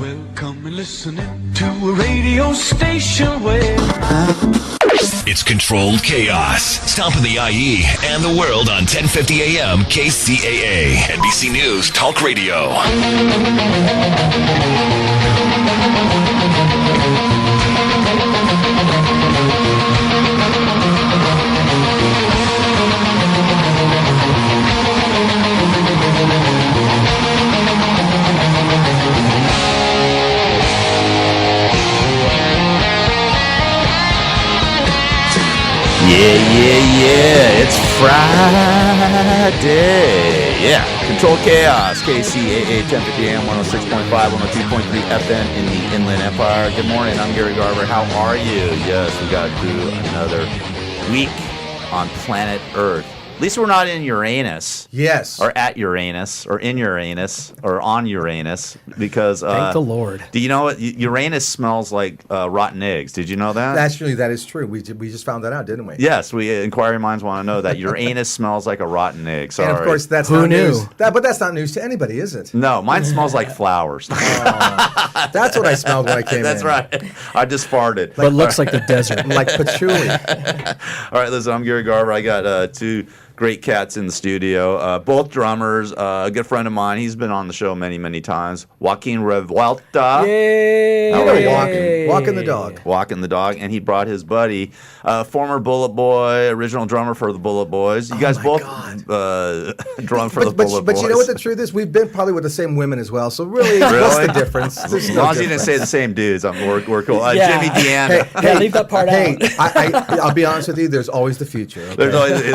Welcome and listening to a radio station where it's controlled chaos. Stomping the IE and the world on 1050 AM KCAA. NBC News Talk Radio. Yeah, it's Friday. Yeah, Control Chaos, KCAA 1050 AM, 106.5, 102.3 FM in the Inland Empire. Good morning, I'm Gary Garver. How are you? Yes, we got through another week on planet Earth. At least we're not in Uranus. Yes. Or at Uranus, or in Uranus, or on Uranus, because... Thank the Lord. Do you know what? Uranus smells like rotten eggs. Did you know that? Actually, that is true. We just found that out, didn't we? Yes, inquiry minds want to know that Uranus smells like a rotten egg. Sorry. And of course, that's Who not knew? news. But that's not news to anybody, is it? No, mine smells like flowers. That's what I smelled when I came That's in. right. I just farted. But looks like the desert. Like patchouli. All right, listen, I'm Gary Garver. I got two great cats in the studio, both drummers. A good friend of mine. He's been on the show many, many times. Joaquin Revuelta. Yay! How are you? Walking the dog. Walking the dog, and he brought his buddy, former Bullet Boy, original drummer for the Bullet Boys. You guys both drum for the Bullet Boys. But you know what the truth is? We've been probably with the same women as well. So really? What's the difference? There's As no long as you didn't difference. say the same dudes, we're cool. Yeah. Jimmy Deanna. Yeah, leave that part Hey, out. I'll be honest with you. There's always the future. Okay?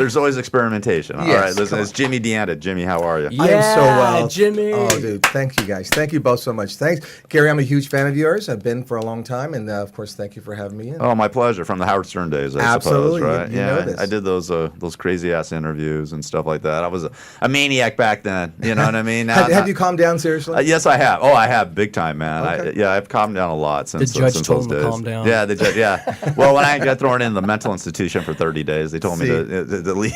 There's always experimentation. All Yes, right, listen, come it's Jimmy Deanna. Jimmy, how are you? Yeah, I am so well. Jimmy. Oh, dude. Thank you, guys. Thank you both so much. Thanks. Gary, I'm a huge fan of yours. I've been for a long time. And, of course, thank you for having me in. Oh, my pleasure. From the Howard Stern days, I Absolutely. suppose, right? You know this. I did those crazy-ass interviews and stuff like that. I was a maniac back then. You know what I mean? Have you calmed down, seriously? Yes, I have. Oh, I have, big time, man. Okay. I've calmed down a lot since The judge since told those him to days. calm down. Yeah, the judge. Yeah. Well, when I got thrown in the mental institution for 30 days, they told me See. to leave.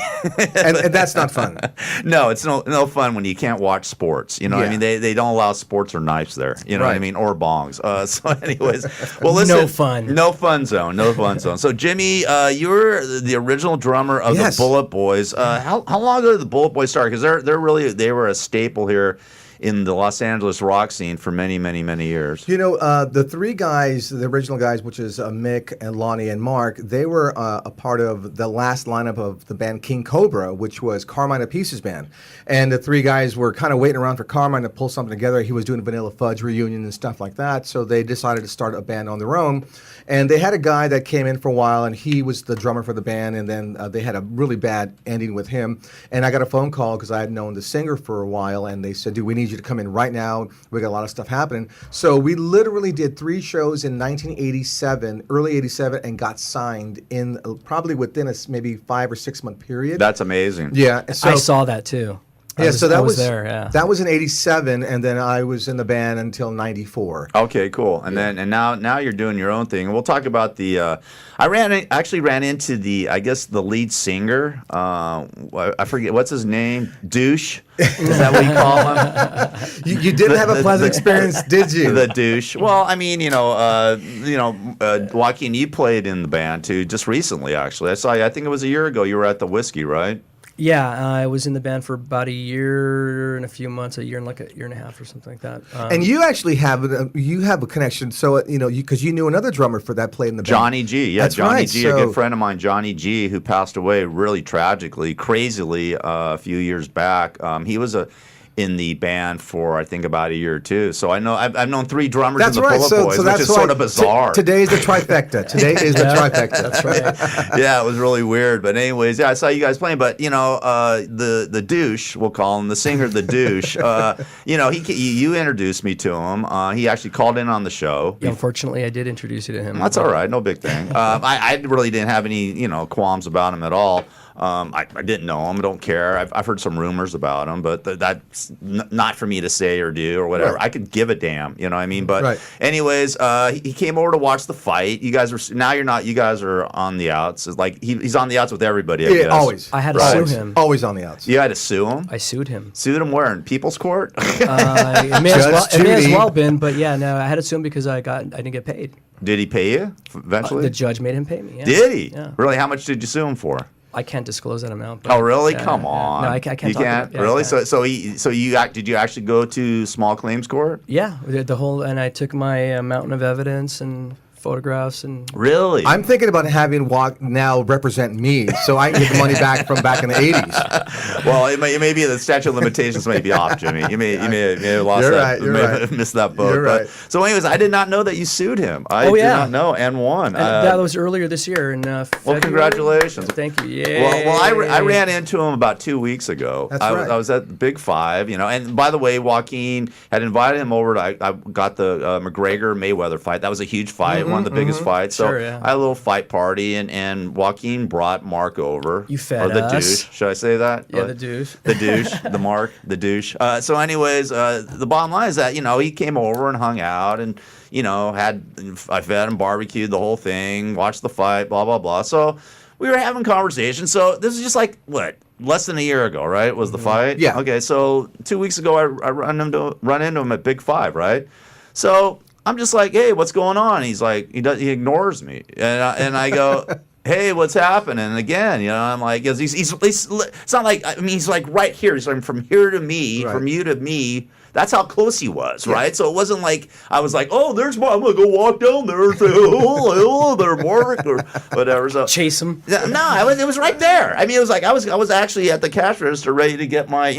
and that's not fun. No, it's no fun when you can't watch sports. You know what I Yeah. mean? They don't allow sports or knives there. You know what I Right. mean? Or bongs. So anyways, well, listen. No fun. No fun zone. No fun zone. So Jimmy, you're the original drummer of Yes. the Bullet Boys. How long ago did the Bullet Boys start? Because they were a staple here in the Los Angeles rock scene for many, many, many years. You know, the three guys, the original guys, which is Mick and Lonnie and Mark, they were a part of the last lineup of the band King Cobra, which was Carmine Appice's band. And the three guys were kind of waiting around for Carmine to pull something together. He was doing a Vanilla Fudge reunion and stuff like that. So they decided to start a band on their own. And they had a guy that came in for a while, and he was the drummer for the band. And then they had a really bad ending with him. And I got a phone call because I had known the singer for a while, and they said, dude, we need you to come in right now. We got a lot of stuff happening. So we literally did 3 shows in 1987, early 87, and got signed in probably within a maybe 5 or 6 month period. That's amazing. Yeah. So, I saw that too. so I that was there. Yeah. that was in 87, and then I was in the band until 94. Okay, cool. And then now you're doing your own thing. And we'll talk about the. I actually ran into the lead singer. I forget what's his name. Douche. Is that what you call him? You didn't have a pleasant experience, did you? The douche. Well, I mean, Joaquin, you played in the band too, just recently. Actually, I saw you. I think it was a year ago. You were at the Whiskey, right? Yeah, I was in the band for about a year and a few months, a year and a half or something like that. And you actually have a connection. So because you knew another drummer for that played in the band. Johnny G. Yeah, That's Johnny right. G. A good friend of mine, Johnny G., who passed away really tragically, crazily a few years back. He was in the band for I think about a year or two. So I know I've known 3 drummers That's in the right. Bullet Boys, that's which is sort of bizarre. Today is the trifecta. Today is the trifecta. That's right. Yeah, it was really weird. But anyways, yeah, I saw you guys playing. But the douche, we'll call him the singer, the douche. You introduced me to him. He actually called in on the show. Yeah, unfortunately, I did introduce you to him. That's all right, no big thing. I really didn't have any qualms about him at all. I didn't know him, don't care. I've heard some rumors about him, but that's not for me to say or do or whatever. Right. I could give a damn, you know what I mean? But Right. anyways, he came over to watch the fight. You guys you guys are on the outs. It's like he's on the outs with everybody, I guess. Always. I had to Right. sue him. Always on the outs. You had to sue him? I sued him. Sued him where? In People's Court? It may Judge as Judy. well been, but yeah, no, I had to sue him because I didn't get paid. Did he pay you eventually? The judge made him pay me. Yeah. Did he? Yeah. Really? How much did you sue him for? I can't disclose that amount. But Oh, really? yeah, Come yeah. on. No, I can't. You talk can't? About, yeah, Really? I can't. Did you actually go to small claims court? Yeah, the whole, and I took my mountain of evidence and photographs and. Really? I'm thinking about having Walk now represent me, so I can get the money back from back in the 80s. Well, it may be the statute of limitations may be off, Jimmy. You may have lost You're that. right, you're may right. have missed that boat. You're but- right. So, anyways, I did not know that you sued him. I Oh, did yeah. not know, and won. That was earlier this year in February. congratulations. Thank you. Yeah. Well, I ran into him about 2 weeks ago. That's right. I was at the Big Five, and by the way, Joaquin had invited him over. I got the McGregor-Mayweather fight. That was a huge fight, one of the biggest fights. So Sure, yeah. I had a little fight party, and Joaquin brought Mark over. You fed or the us. douche. Should I say that? Yeah, Or- the douche. The douche, the Mark, the douche. So, anyways, the bottom line is that he came over and hung out, and I fed him, barbecued the whole thing, watched the fight, blah blah blah. So we were having conversations. So this is just like less than a year ago, right? Was the fight? Yeah. Okay. So 2 weeks ago, I run into him at Big Five, right? So I'm just like, hey, what's going on? He's like, he ignores me, and I go. Hey, what's happening? And again, I'm like, he's it's not like, he's like right here. He's like from here to me, Right. from you to me. That's how close he was, right? So it wasn't like I was like, oh, there's Mark. I'm gonna go walk down there and say, hello there, Mark, or whatever. So Chase him. no, it was right there. It was like I was actually at the cash register ready to get my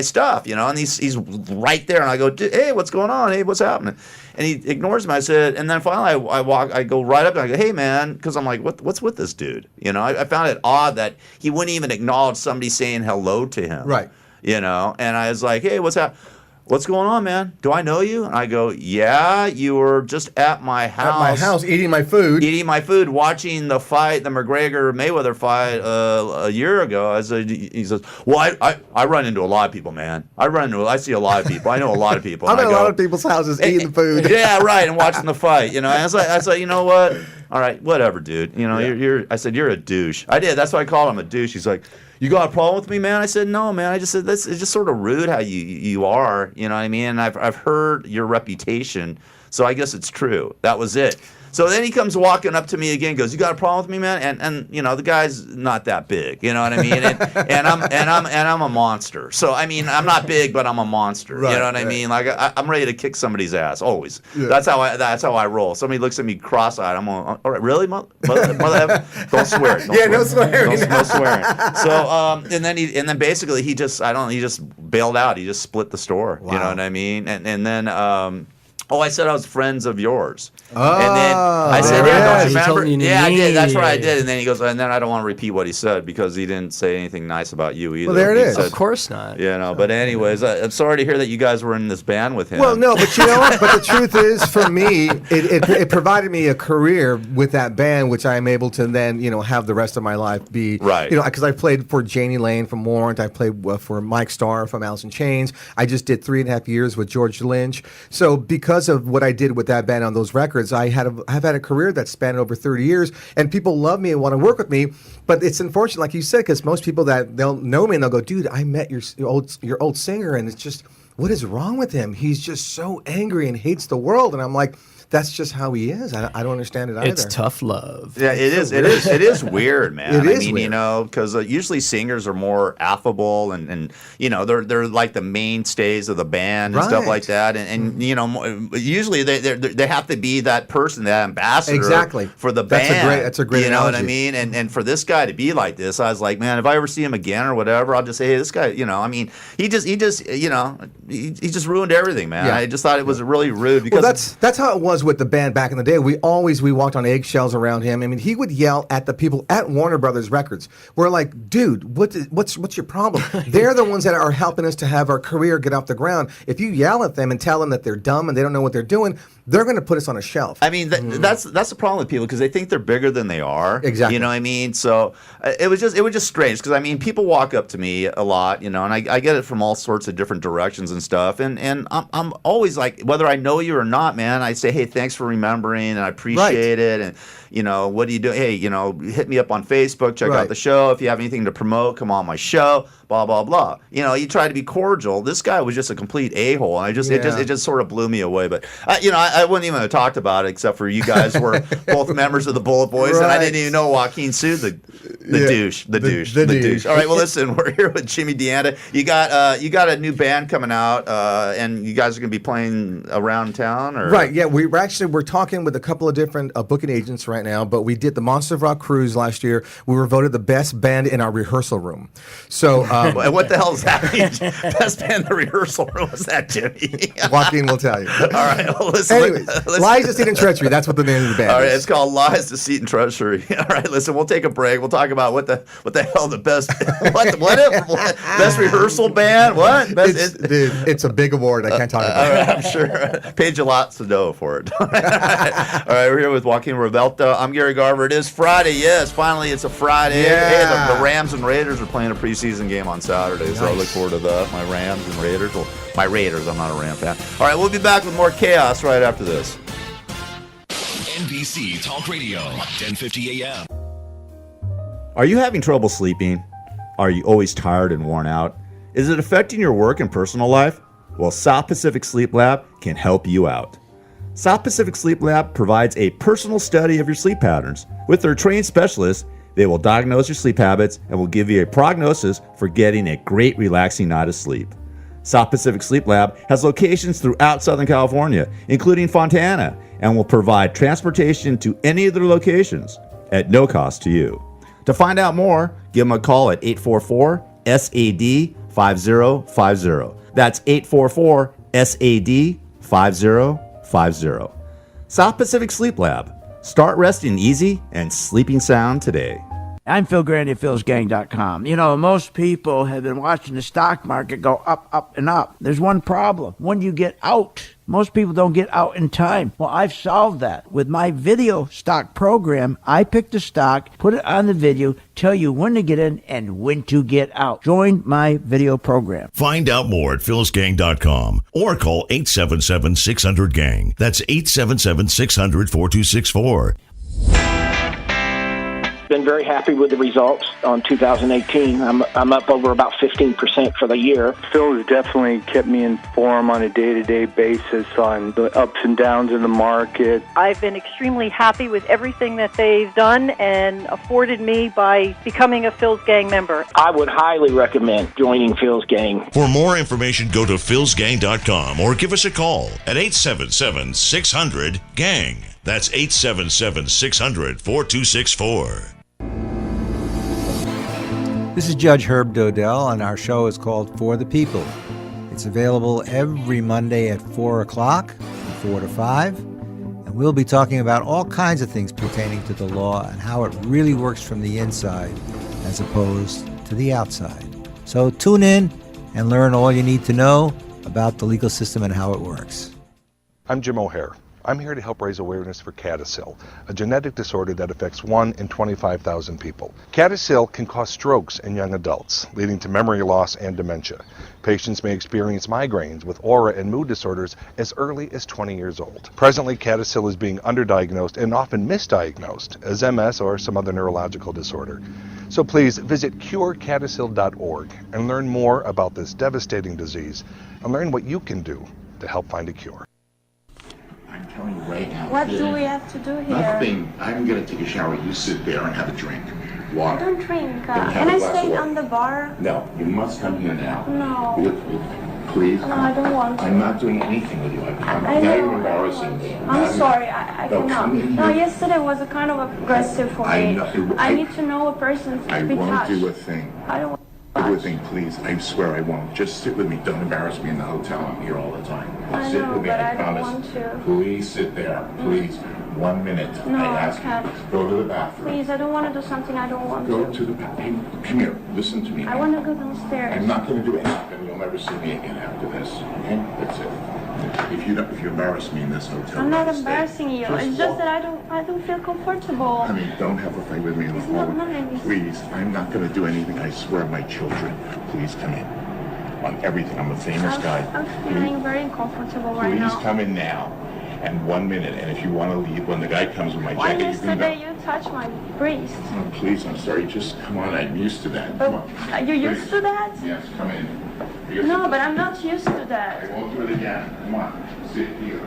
stuff, and he's right there, and I go, hey, what's going on? Hey, what's happening? And he ignores me. I said, and then finally I go right up and I go, hey man, because I'm like, what's with this dude? I found it odd that he wouldn't even acknowledge somebody saying hello to him. Right. And I was like, hey, what's going on, man? Do I know you? And I go, yeah, you were just at my house. At my house, eating my food. Watching the fight, the McGregor-Mayweather fight a year ago. He says, well, I run into a lot of people, man. I see a lot of people. I know a lot of people. I'm And at I a go, lot of people's houses eating the food. Yeah, right, and watching the fight. And I was like, you know what? All right, whatever, dude. I said, you're a douche. I did. That's why I called him a douche. He's like, you got a problem with me, man? I said, no, man. I just said, it's just sort of rude how you are. You know what I mean? And I've heard your reputation, so I guess it's true. That was it. So then he comes walking up to me again, goes, you got a problem with me, man? And the guy's not that big, you know what I mean? And I'm a monster. So I'm not big, but I'm a monster. Right, you know what I right. mean? Like I'm ready to kick somebody's ass always. Yeah. That's how I roll. Somebody looks at me cross-eyed, I'm going, all right, really, mother, don't swear. No swearing. No swearing. So and then basically he just bailed out. He just split the store. Wow. You know what I mean? And then I said I was friends of yours. Oh, and then I said, yeah, don't he you remember? told you Yeah, I did. That's yeah, right, I yeah. did. And then he goes, and then I don't want to repeat what he said because he didn't say anything nice about you either. Well, there it He is. said- Of course not. But anyways, I'm sorry to hear that you guys were in this band with him. Well, no, but you know what? But the truth is, for me, it provided me a career with that band, which I am able to then, have the rest of my life be. Right. Because I played for Janie Lane from Warrant. I played for Mike Starr from Alice in Chains. I just did 3.5 years with George Lynch. So because of what I did with that band on those records, I've had a career that spanned over 30 years, and people love me and want to work with me. But it's unfortunate, like you said, because most people they'll know me and they'll go, dude, I met your old singer, and it's just, what is wrong with him? He's just so angry and hates the world. And I'm like, that's just how he is. I don't understand it either. It's tough love. Yeah, it is. It is weird, man. It is weird. Because usually singers are more affable and they're like the mainstays of the band and stuff Right. like that. And usually they have to be that person, that ambassador Exactly. for the That's band. a great You know what I analogy. mean? And for this guy to be like this, I was like, man, if I ever see him again or whatever, I'll just say, hey, this guy, he just ruined everything, man. Yeah. I just thought it was really rude because Well, that's how it was was with the band back in the day, we walked on eggshells around him. I mean, he would yell at the people at Warner Brothers Records. We're like, dude, what's your problem? They're the ones that are helping us to have our career get off the ground. If you yell at them and tell them that they're dumb and they don't know what they're doing, they're going to put us on a shelf. I mean, that's the problem with people, because they think they're bigger than they are. Exactly. You know what I mean? So it was just strange, because I mean, people walk up to me a lot, and I get it from all sorts of different directions and stuff, and I'm always like, whether I know you or not, man, I say, hey, thanks for remembering, and I appreciate it, and what do you do? Hey, hit me up on Facebook, check out the show. If you have anything to promote, come on my show. Blah blah blah. You try to be cordial. This guy was just a complete a-hole, and it just sort of blew me away. But I wouldn't even have talked about it, except for you guys were both members of the Bullet Boys, and I didn't even know Joaquin sued the douche. All right, well, listen, we're here with Jimmy Deanda. You got a new band coming out, and you guys are going to be playing around town, or right? Yeah, we're talking with a couple of different booking agents right now. But we did the Monster of Rock cruise last year. We were voted the best band in our rehearsal room. So what the hell does that mean? Best band in the rehearsal room? What's that, Jimmy? Joaquin will tell you. All right, well, listen. Anyways, Lies, Deceit, and Treachery. That's what the name of the band is. All right, it's called Lies, Deceit, and Treachery. All right, listen, we'll take a break. We'll talk about what the hell the best best rehearsal band? What? It's a big award. I can't talk about it. I'm sure. Paid you lots of dough for it. All right, we're here with Joaquin Revuelta. I'm Gary Garver. It is Friday. Yes, finally, it's a Friday. Yeah. Hey, the Rams and Raiders are playing a preseason game on Saturday, so I look forward to that. My Rams and Raiders. Well, my Raiders. I'm not a Ram fan. All right, we'll be back with more chaos right after this. NBC Talk Radio, 1050 AM. Are you having trouble sleeping? Are you always tired and worn out? Is it affecting your work and personal life? Well, South Pacific Sleep Lab can help you out. South Pacific Sleep Lab provides a personal study of your sleep patterns. With their trained specialists, they will diagnose your sleep habits and will give you a prognosis for getting a great relaxing night of sleep. South Pacific Sleep Lab has locations throughout Southern California, including Fontana, and will provide transportation to any of their locations at no cost to you. To find out more, give them a call at 844-SAD-5050. That's 844-SAD-5050. South Pacific Sleep Lab. Start resting easy and sleeping sound today. I'm Phil Grandy at philsgang.com. Most people have been watching the stock market go up, up, and up. There's one problem. When you get out, most people don't get out in time. Well, I've solved that. With my video stock program, I pick the stock, put it on the video, tell you when to get in and when to get out. Join my video program. Find out more at philsgang.com or call 877-600-GANG. That's 877-600-4264. Been very happy with the results on 2018. I'm up over about 15% for the year. Phil has definitely kept me informed on a day-to-day basis on the ups and downs in the market. I've been extremely happy with everything that they've done and afforded me by becoming a Phil's Gang member. I would highly recommend joining Phil's Gang. For more information, go to philsgang.com or give us a call at 877-600-GANG. That's 877-600-4264. This is Judge Herb Dodell, and our show is called For the People. It's available every Monday at 4 o'clock, from 4 to 5, and we'll be talking about all kinds of things pertaining to the law and how it really works from the inside as opposed to the outside. So tune in and learn all you need to know about the legal system and how it works. I'm Jim O'Hare. I'm here to help raise awareness for CADASIL, a genetic disorder that affects 1 in 25,000 people. CADASIL can cause strokes in young adults, leading to memory loss and dementia. Patients may experience migraines with aura and mood disorders as early as 20 years old. Presently, CADASIL is being underdiagnosed and often misdiagnosed as MS or some other neurological disorder. So please visit curecadasil.org and learn more about this devastating disease and learn what you can do to help find a cure. I'm telling you right now. What do we have to do here? Nothing. I'm going to take a shower. You sit there and have a drink. Water. I don't drink. Can I stay on the bar? No, you must come here now. No. Please. No, I don't want to. I'm not doing anything with you. I'm I now know. you're embarrassing me. I'm sorry. I No, cannot. come in No, here. yesterday was a kind of aggressive for me. I need to know a person to I be won't touched. do a thing. I don't want Do a thing, please. I swear I won't. Just sit with me. Don't embarrass me in the hotel. I'm here all the time. I Sit know, with me, but I I don't promise. want to. Please sit there. Please. 1 minute. No, I I ask can't. you. Go to the bathroom. Please, I don't want to do something I don't want Go to. to the bathroom. Come here. Listen to me. I want to go downstairs. I'm not going to do anything. You'll never see me again after this. Okay? That's it. If you embarrass me in this hotel, I'm not stay. embarrassing you. It's just that I don't feel comfortable. I mean, don't have a fight with me in the It's not hall. nice. Please, I'm not going to do anything. I swear, my children. Please come in. On everything. I'm a famous guy. I'm feeling very uncomfortable right now. Please come in now. And 1 minute. And if you want to leave, when the guy comes with my Why jacket, you can go. yesterday you touched my breast? Oh, please, I'm sorry. Just come on. I'm used to that. But Come on. are you used Please. to that? Yes, come in. Here's No, the- but I'm not used to I that. won't do it again. Come on. Sit here.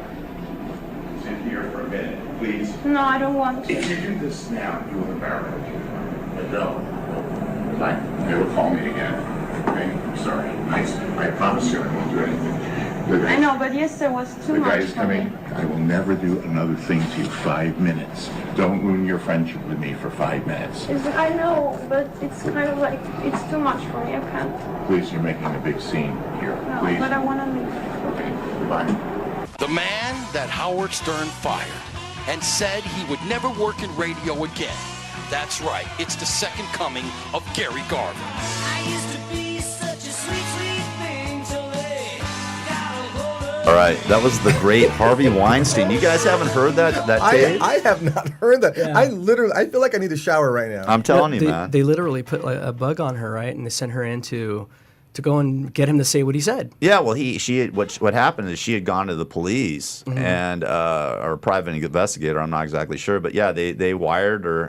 Sit here for a minute, please. No, I don't want If to. you do this now, you will embarrass me. But go. Fine. Never call me again. Okay? I'm sorry. I promise you I won't do anything. I know, but yesterday was too The much guy is for me. coming. I will never do another thing to you. 5 minutes. Don't ruin your friendship with me for 5 minutes. I know, but it's kind of like, it's too much for me. I can't. Please, you're making a big scene here. No, Please. but I want to leave. Okay. Goodbye. The man that Howard Stern fired and said he would never work in radio again. That's right, it's the second coming of Gary Garver. All right, that was the great Harvey Weinstein. You guys haven't heard that tape? I have not heard that. Yeah. I feel like I need a shower right now. I'm telling you, they, man. They literally put like, a bug on her, right? And they sent her in to go and get him to say what he said. Yeah, well, what happened is she had gone to the police and or private investigator. I'm not exactly sure, but yeah, they wired her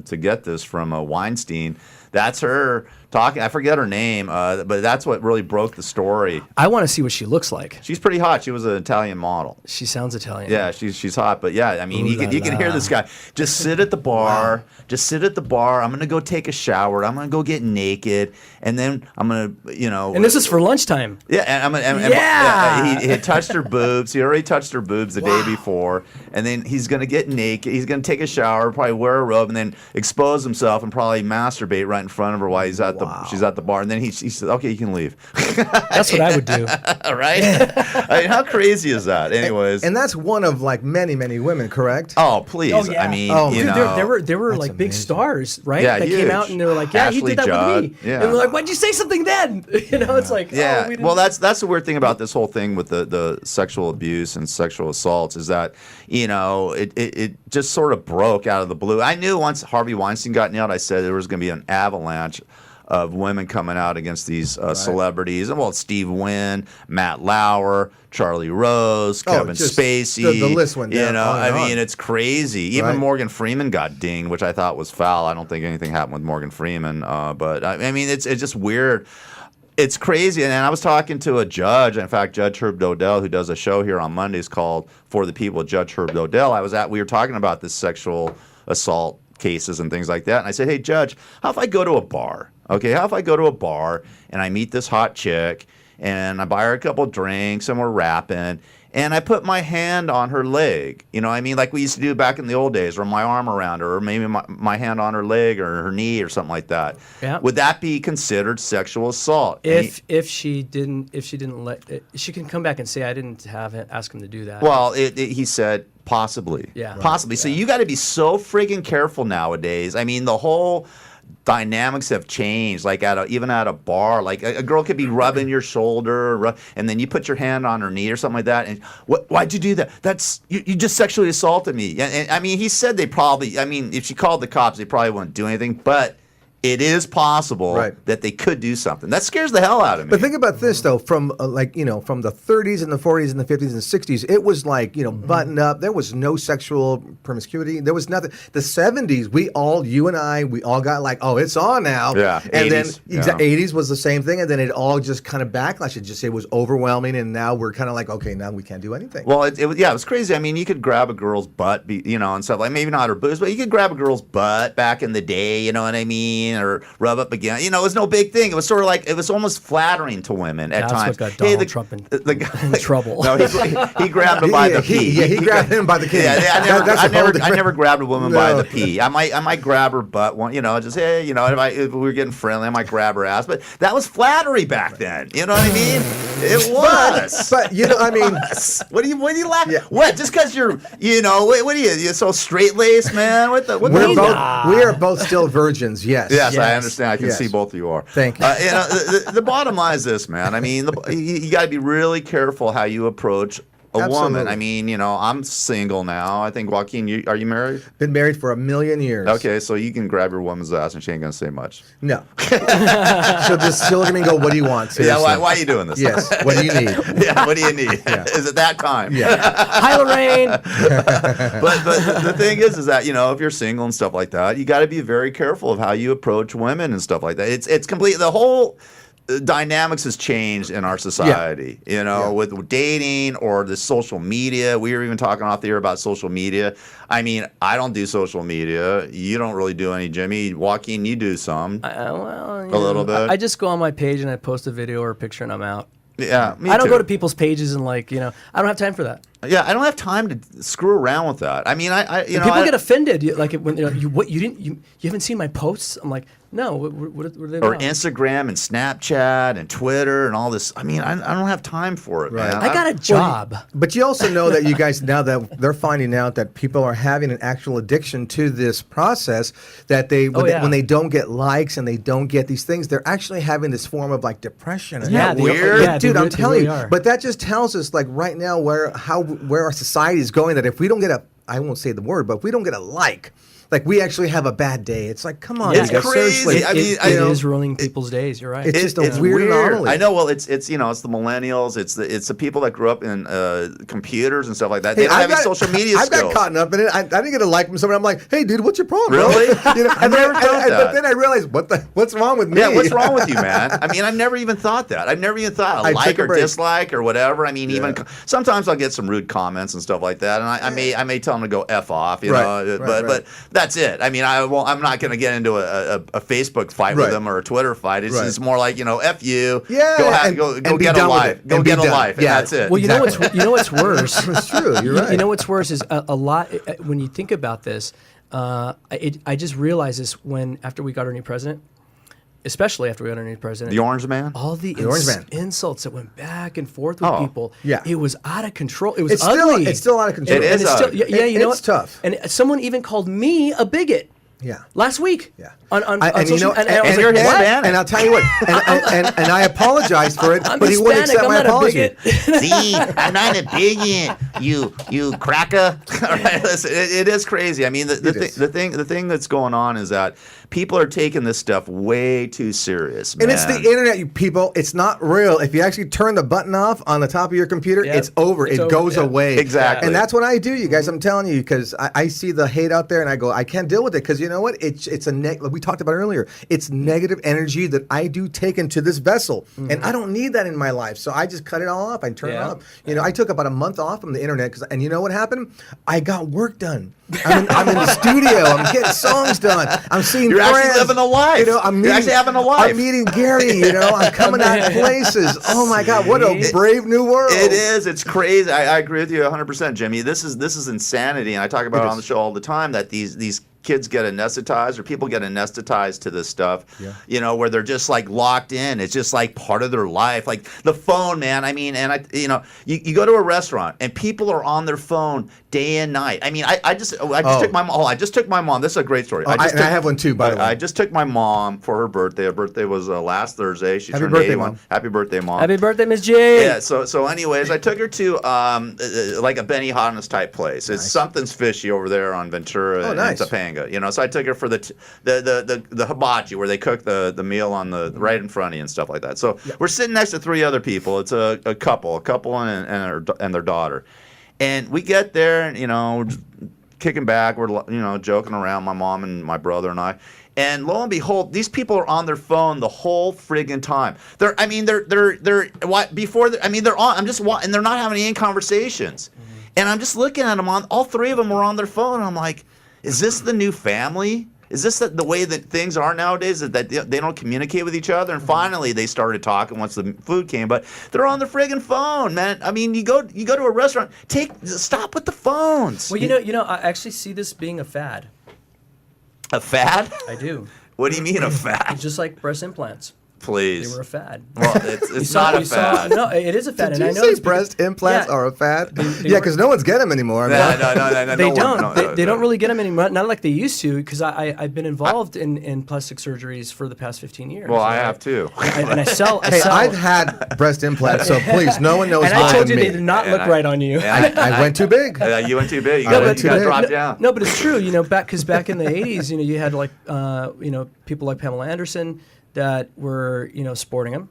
to get this from Weinstein. That's her talking. I forget her name, but that's what really broke the story. I want to see what she looks like. She's pretty hot. She was an Italian model. She sounds Italian. Yeah, she's hot, but yeah, I mean, Ooh you can la hear la. this guy. Just sit at the bar. Just sit at the bar. I'm gonna go take a shower. I'm gonna go get naked, and then I'm gonna, And this is for lunchtime. Yeah, he had touched her boobs. He already touched her boobs the day before, and then he's gonna get naked. He's gonna take a shower, probably wear a robe, and then expose himself and probably masturbate right in front of her while she's at the bar. And then he says, "Okay, you can leave." That's what I would do. Right? I mean, how crazy is that? Anyways, And that's one of like many women, correct? oh please, Oh, yeah. I mean, Dude, there were like big stars, right? Yeah, that came out huge. and they were like, "Yeah, he Ashley did that Judd, with me." yeah. And we're like, "Why'd you say something then?" It's like, yeah. oh, we didn't. Well, that's the weird thing about this whole thing with the sexual abuse and sexual assaults is that it just sort of broke out of the blue. I knew once Harvey Weinstein got nailed, I said there was going to be an avalanche of women coming out against these celebrities. And well, Steve Wynn, Matt Lauer, Charlie Rose, Kevin just Spacey. the list went down, on and I mean, on. it's crazy. Even Right. Morgan Freeman got dinged, which I thought was foul. I don't think anything happened with Morgan Freeman, but I mean, it's just weird. It's crazy. And I was talking to a judge, in fact, Judge Herb Dodell, who does a show here on Mondays called For the People, Judge Herb Dodell. We were talking about this sexual assault cases and things like that. And I said, hey, Judge, how if I go to a bar? Okay, how if I go to a bar and I meet this hot chick and I buy her a couple drinks and we're rapping and I put my hand on her leg, I mean, like we used to do back in the old days, or my arm around her, or maybe my hand on her leg or her knee or something like that. Yeah. Would that be considered sexual assault? If she didn't she can come back and say I didn't ask him to do that. Well, he said possibly. Yeah. Possibly. So you got to be so freaking careful nowadays. I mean, the whole dynamics have changed. Like even at a bar, like a girl could be rubbing your shoulder, and then you put your hand on her knee or something like that. And why'd you do that? That's you just sexually assaulted me. And I mean, he said they probably. I mean, if she called the cops, they probably wouldn't do anything. But it is possible that they could do something. That scares the hell out of me. But think about this though, from from the 30s and the 40s and the 50s and 60s, it was like buttoned up. There was no sexual promiscuity. There was nothing. The 70s, we all got like, oh, it's on now. Yeah. And 80s, then 80s was the same thing, and then it all just kind of backlashed. It was overwhelming, and now we're kind of like, okay, now we can't do anything. Well, it was crazy. I mean, you could grab a girl's butt, and stuff like maybe not her boobs, but you could grab a girl's butt back in the day. You know what I mean? mean, or rub up against. You know, it was no big thing. It was sort of like, it was almost flattering to women at times. That's what got Donald Trump in trouble. No, he grabbed him by the pee. He grabbed him by the pee. Yeah, I never grabbed a woman by the pee. I might grab her butt, just hey, if we were getting friendly, I might grab her ass. But that was flattery back then. You know what I mean? It was. But I mean, what do you laugh? Yeah. What? Just because you're so straight laced, man? We are both still virgins. Yes. Yes, I understand. I can see both of you are. Thank you. The bottom line is this, man. I mean, you got to be really careful how you approach a woman. I mean, I'm single now. I think, Joaquin, are you married? Been married for 1,000,000 years. Okay, so you can grab your woman's ass and she ain't gonna say much. No. She'll look at me and go, "What do you want?" Seriously. Yeah, why are you doing this? Yes. What do you need? Yeah, what do you need? Yeah. Is it that time? Yeah. Hi, Lorraine. but the thing is that if you're single and stuff like that, you got to be very careful of how you approach women and stuff like that. It's complete. The whole dynamics has changed in our society, with dating or the social media. We were even talking off the air about social media. I mean, I don't do social media. You don't really do any, Jimmy. Joaquin, you do some. A little bit. I just go on my page and I post a video or a picture and I'm out. Yeah, me I don't too. go to people's pages and I don't have time for that. Yeah, I don't have time to screw around with that. I mean, people get offended. You haven't seen my posts? I'm like, no. What are they or about? Instagram and Snapchat and Twitter and all this. I mean, I don't have time for it, man. I got a job. But you also know that you guys, now that they're finding out that people are having an actual addiction to this process, that when they don't get likes and they don't get these things, they're actually having this form of like depression. Isn't that weird? Dude, I'm telling you. But that just tells us, like, right now where our society is going, that if we don't get I won't say the word, but if we don't get a like, we actually have a bad day. It's like, come on, it's you guys, crazy. Seriously. It is ruining people's days. You're right. It's just a weird anomaly. I know. Well, it's the millennials. It's the people that grew up in computers and stuff like that. They don't have any social media skills. I've got caught up in it. I didn't get a like from somebody. I'm like, hey, dude, what's your problem? Really? And then I realized, what's wrong with me? Yeah, what's wrong with you, man? I mean, I've never even thought that. I've never even thought a like or dislike or whatever. I mean, even sometimes I'll get some rude comments and stuff like that, and I may tell them to go F off, but that's it. I mean, I'm not going to get into a Facebook fight with them or a Twitter fight. It's just more like, F you. Yeah. Go get a life. Go get a life. And that's it. Well, you know what's worse? It's true. You're right. You know what's worse is a lot when you think about this. I just realized this after we got our new president. Especially after we got our new president. The Orange Man? All the insults that went back and forth with people. Yeah. It was out of control. It was ugly. It's still out of control. It is. It's tough. And someone even called me a bigot. Yeah. Last week. Yeah. On social and you're Hispanic. And I'll tell you what. And I apologize for it, but he wouldn't accept my apology. See, I'm not a bigot. You cracker. All right, listen, it is crazy. I mean, the thing that's going on is that people are taking this stuff way too serious, man. And it's the internet, you people. It's not real. If you actually turn the button off on the top of your computer, it's over. It goes away. Exactly. And that's what I do, you guys. I'm telling you, because I see the hate out there, and I go, I can't deal with it, because you know what? It's we talked about it earlier. It's negative energy that I do take into this vessel, and I don't need that in my life. So I just cut it all off. I turn it off. I took about a month off from the internet, and you know what happened? I got work done. I'm in the studio. I'm getting songs done. I'm seeing You're friends. actually living a life. You're actually having a life. I'm meeting Gary. I'm coming out places. Oh my God, what a brave new world! It is. It's crazy. I agree with you 100%, Jimmy. This is insanity, and I talk about it on the show all the time. That these kids get anesthetized, or people get anesthetized to this stuff, where they're just like locked in. It's just like part of their life. Like the phone, man. I mean, and you go to a restaurant and people are on their phone day and night. I mean, I just took my mom. I just took my mom. This is a great story. I have one too, by the way. I just took my mom for her birthday. Her birthday was last Thursday. She turned 81. Mom. Happy birthday, Mom. Happy birthday, Miss J. Yeah. So anyways, I took her to like a Benihana's type place. It's something's fishy over there on Ventura and Topanga. So I took her for the hibachi, where they cook the meal on the right in front of you and stuff like that. So we're sitting next to three other people. It's a couple and their daughter, and we get there and we're just kicking back. We're joking around, my mom and my brother and I. And lo and behold, these people are on their phone the whole friggin' time. They're on. I'm just and they're not having any conversations. And I'm just looking at them all three of them were on their phone. And I'm like, is this the new family? Is this the way that things are nowadays, that they don't communicate with each other? And finally, they started talking once the food came, but they're on the friggin' phone, man. I mean, you go to a restaurant, stop with the phones. Well, you know, I actually see this being a fad. A fad? I do. What do you mean a fad? Just like breast implants. Please. They were a fad. Well, it's not a fad. No, it is a fad. Did and you I know say breast implants are a fad? Yeah, because no one's getting them anymore. No, They don't. They don't really get them anymore. Not like they used to. Because I've been involved in plastic surgeries for the past 15 years. Well, I have too. And I sell. Hey, I've had breast implants, so please, no one knows more than me. And I told you they did not look right on you. I went too big. You went too big. You got to drop down. No, but it's true. You know, back in the 80s, you know, you had like people like Pamela Anderson that were, you know, sporting them.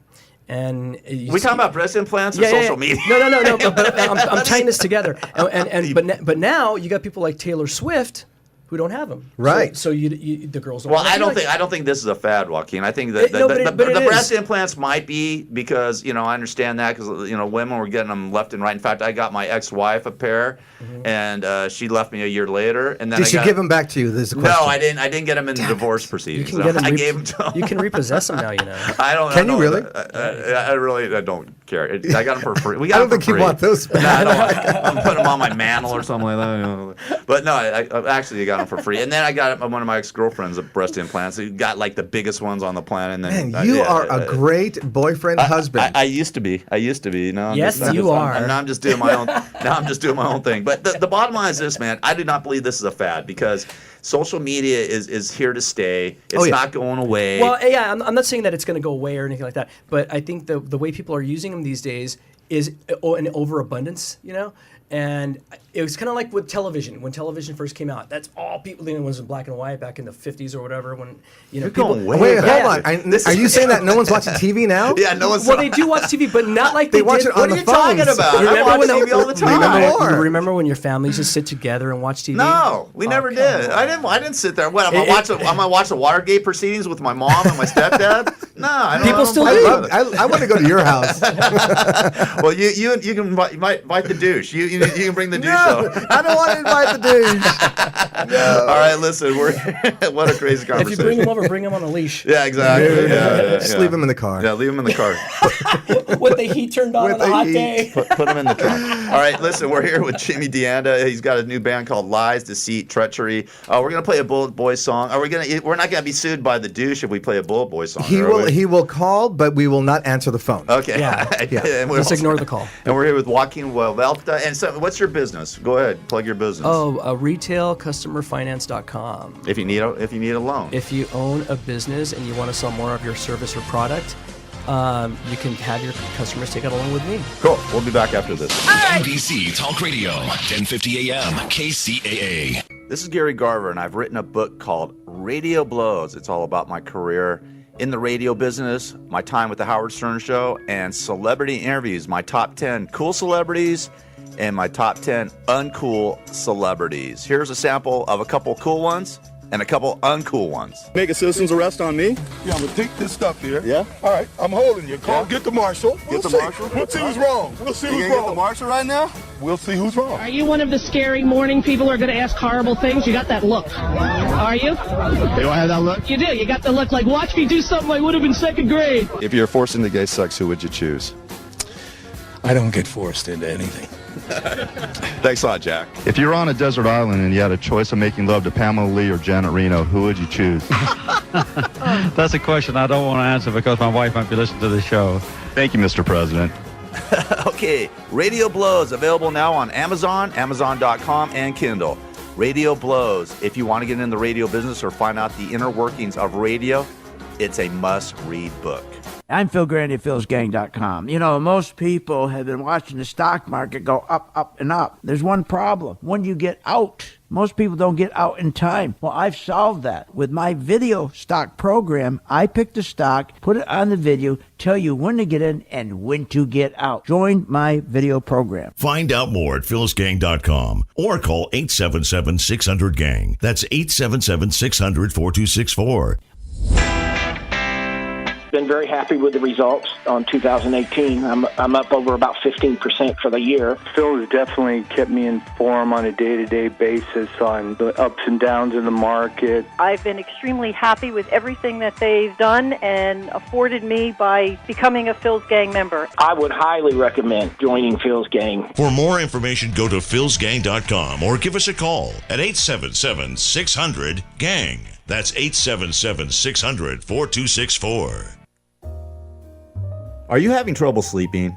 And we talking about breast implants or social media? No. But I'm tying this together. But now you got people like Taylor Swift who don't have them. Right. So the girls don't. Well, I don't think this is a fad, Joaquin. I think that the breast implants might be because, you know, I understand that because, you know, women were getting them left and right. In fact, I got my ex-wife a pair, and she left me a year later. And then did she give them back to you? This is a question. No, I didn't get them in the divorce proceedings. You can get them I gave them to them. You can repossess them now, you know. I don't. Can you really? I don't care. I got them for free. I don't think you want those. I'm putting them on my mantle or something like that. You know. But no, I actually got them for free. And then I got one of my ex-girlfriends of breast implants. He got like the biggest ones on the planet. And then, man, you are a great boyfriend, husband. I used to be. You know. Yes, you are. Now I'm just doing my own. Now I'm just doing my own thing. But the bottom line is this, man. I do not believe this is a fad because social media is here to stay. It's not going away. Well, yeah, I'm not saying that it's going to go away or anything like that. But I think the way people are using them these days is an overabundance, you know. And it was kind of like with television. When television first came out, that's all people. It was in black and white back in the 50s or whatever. When you know, people. Wait, hold on. Are you saying that no one's watching TV now? Yeah, no one's. Well, they do watch TV, but not like they watch did. it on the phones. What are you talking about? I watch TV all the time. Remember when your families just sit together and watch TV? No, we never did. I didn't sit there. What? I'm gonna watch the Watergate proceedings with my mom and my stepdad? No, I don't. People still do. I want to go to your house. Well, you can invite the douche. You can bring the douche. No, I don't want to invite the douche. No. All right, listen. What a crazy conversation. If you bring him over, bring him on a leash. Yeah, exactly. Just leave him in the car. Yeah, leave him in the car. With the heat turned on a hot day. Put him in the trunk. All right, listen. We're here with Jimmy DeAnda. He's got a new band called Lies, Deceit, Treachery. We're gonna play a Bullet Boy song. We're not gonna be sued by the douche if we play a Bullet Boy song. He will call, but we will not answer the phone. Okay. Yeah. Let's ignore the call. And we're here with Joaquin Revuelta. And so, what's your business? Go ahead, plug your business. Retailcustomerfinance.com. If you need a loan. If you own a business and you want to sell more of your service or product, you can have your customers take out a loan with me. Cool. We'll be back after this. NBC Talk Radio, 1050 AM, KCAA. This is Gary Garver, and I've written a book called Radio Blows. It's all about my career in the radio business, my time with the Howard Stern Show, and celebrity interviews, my top 10 cool celebrities and my top 10 uncool celebrities. Here's a sample of a couple cool ones and a couple uncool ones. Make a citizen's arrest on me? Yeah, I'm gonna take this stuff here. Yeah? All right, I'm holding you. Get the marshal. Get the marshal? We'll see who's wrong. We'll see who's wrong. Get the marshal right now? We'll see who's wrong. Are you one of the scary morning people who are going to ask horrible things? You got that look. Are you? Do I have that look? You do. You got the look like, watch me do something I would have in second grade. If you're forced into gay sex, who would you choose? I don't get forced into anything. Thanks a lot, Jack. If you were on a desert island and you had a choice of making love to Pamela Lee or Janet Reno, who would you choose? That's a question I don't want to answer because my wife might be listening to the show. Thank you, Mr. President. Okay, Radio Blows, available now on Amazon, Amazon.com, and Kindle. Radio Blows. If you want to get in the radio business or find out the inner workings of radio, it's a must-read book. I'm Phil Grandy at philsgang.com. You know, most people have been watching the stock market go up, up, and up. There's one problem. When you get out, most people don't get out in time. Well, I've solved that. With my video stock program, I pick the stock, put it on the video, tell you when to get in and when to get out. Join my video program. Find out more at philsgang.com or call 877-600-GANG. That's 877-600-4264. been very happy with the results on 2018. I'm up over about 15% for the year. Phil has definitely kept me informed on a day-to-day basis on the ups and downs in the market. I've been extremely happy with everything that they've done and afforded me by becoming a Phil's Gang member. I would highly recommend joining Phil's Gang. For more information, go to philsgang.com or give us a call at 877-600-GANG. That's 877-600-4264. Are you having trouble sleeping?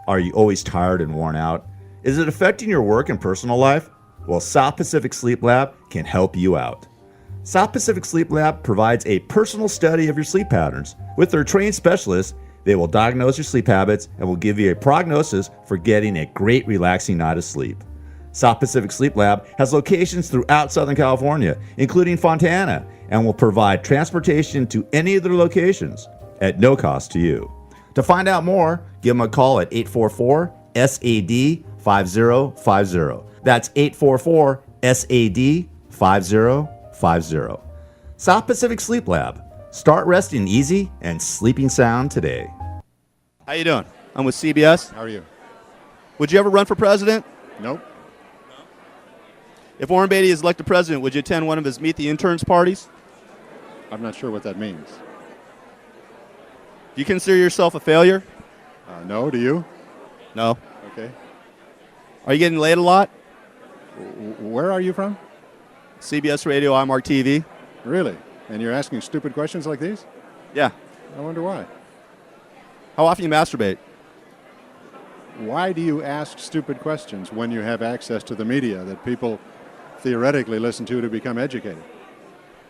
Are you always tired and worn out? Is it affecting your work and personal life? Well, South Pacific Sleep Lab can help you out. South Pacific Sleep Lab provides a personal study of your sleep patterns. With their trained specialists, they will diagnose your sleep habits and will give you a prognosis for getting a great relaxing night of sleep. South Pacific Sleep Lab has locations throughout Southern California, including Fontana, and will provide transportation to any of their locations at no cost to you. To find out more, give them a call at 844-SAD-5050. That's 844-SAD-5050. South Pacific Sleep Lab. Start resting easy and sleeping sound today. How you doing? I'm with CBS. How are you? Would you ever run for president? Nope. If Warren Beatty is elected president, would you attend one of his Meet the Interns parties? I'm not sure what that means. Do you consider yourself a failure? No, do you? No. Okay. Are you getting laid a lot? Where are you from? CBS Radio, iMark TV. Really? And you're asking stupid questions like these? Yeah. I wonder why. How often you masturbate? Why do you ask stupid questions when you have access to the media that people theoretically listen to become educated?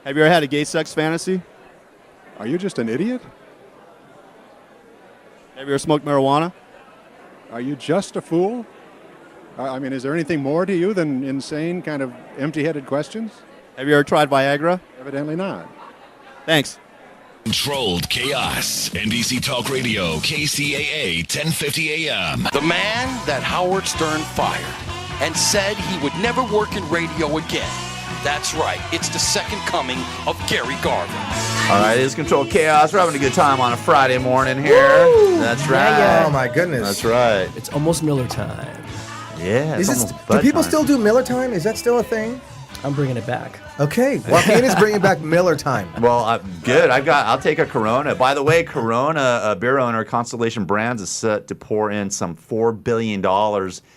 Have you ever had a gay sex fantasy? Are you just an idiot? Have you ever smoked marijuana? Are you just a fool? I mean, is there anything more to you than insane, kind of empty-headed questions? Have you ever tried Viagra? Evidently not. Thanks. Controlled Chaos. NBC Talk Radio. KCAA 1050 AM. The man that Howard Stern fired and said he would never work in radio again. That's right. It's the second coming of Gary Garver. All right, it is Controlled Chaos. We're having a good time on a Friday morning here. Woo! That's right. Yeah. Oh, my goodness. That's right. It's almost Miller time. Yeah. Do people still do Miller time? Is that still a thing? I'm bringing it back. Okay. Joaquin is bringing back Miller time. Well, good. I'll take a Corona. By the way, Corona, beer owner Constellation Brands, is set to pour in some $4 billion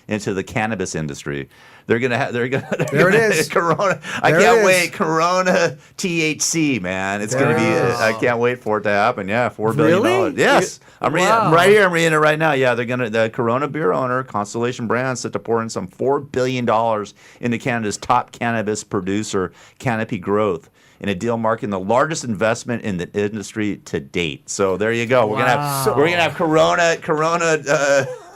into the cannabis industry. There it is. Corona. I can't wait. Corona THC, man. It's going to be. I can't wait for it to happen. Yeah, $4 billion. Really? Yes, I'm reading it right now. Yeah, the Corona beer owner Constellation Brands set to pour in some $4 billion into Canada's top cannabis producer, Canopy Growth, in a deal marking the largest investment in the industry to date. So there you go. We're gonna have Corona.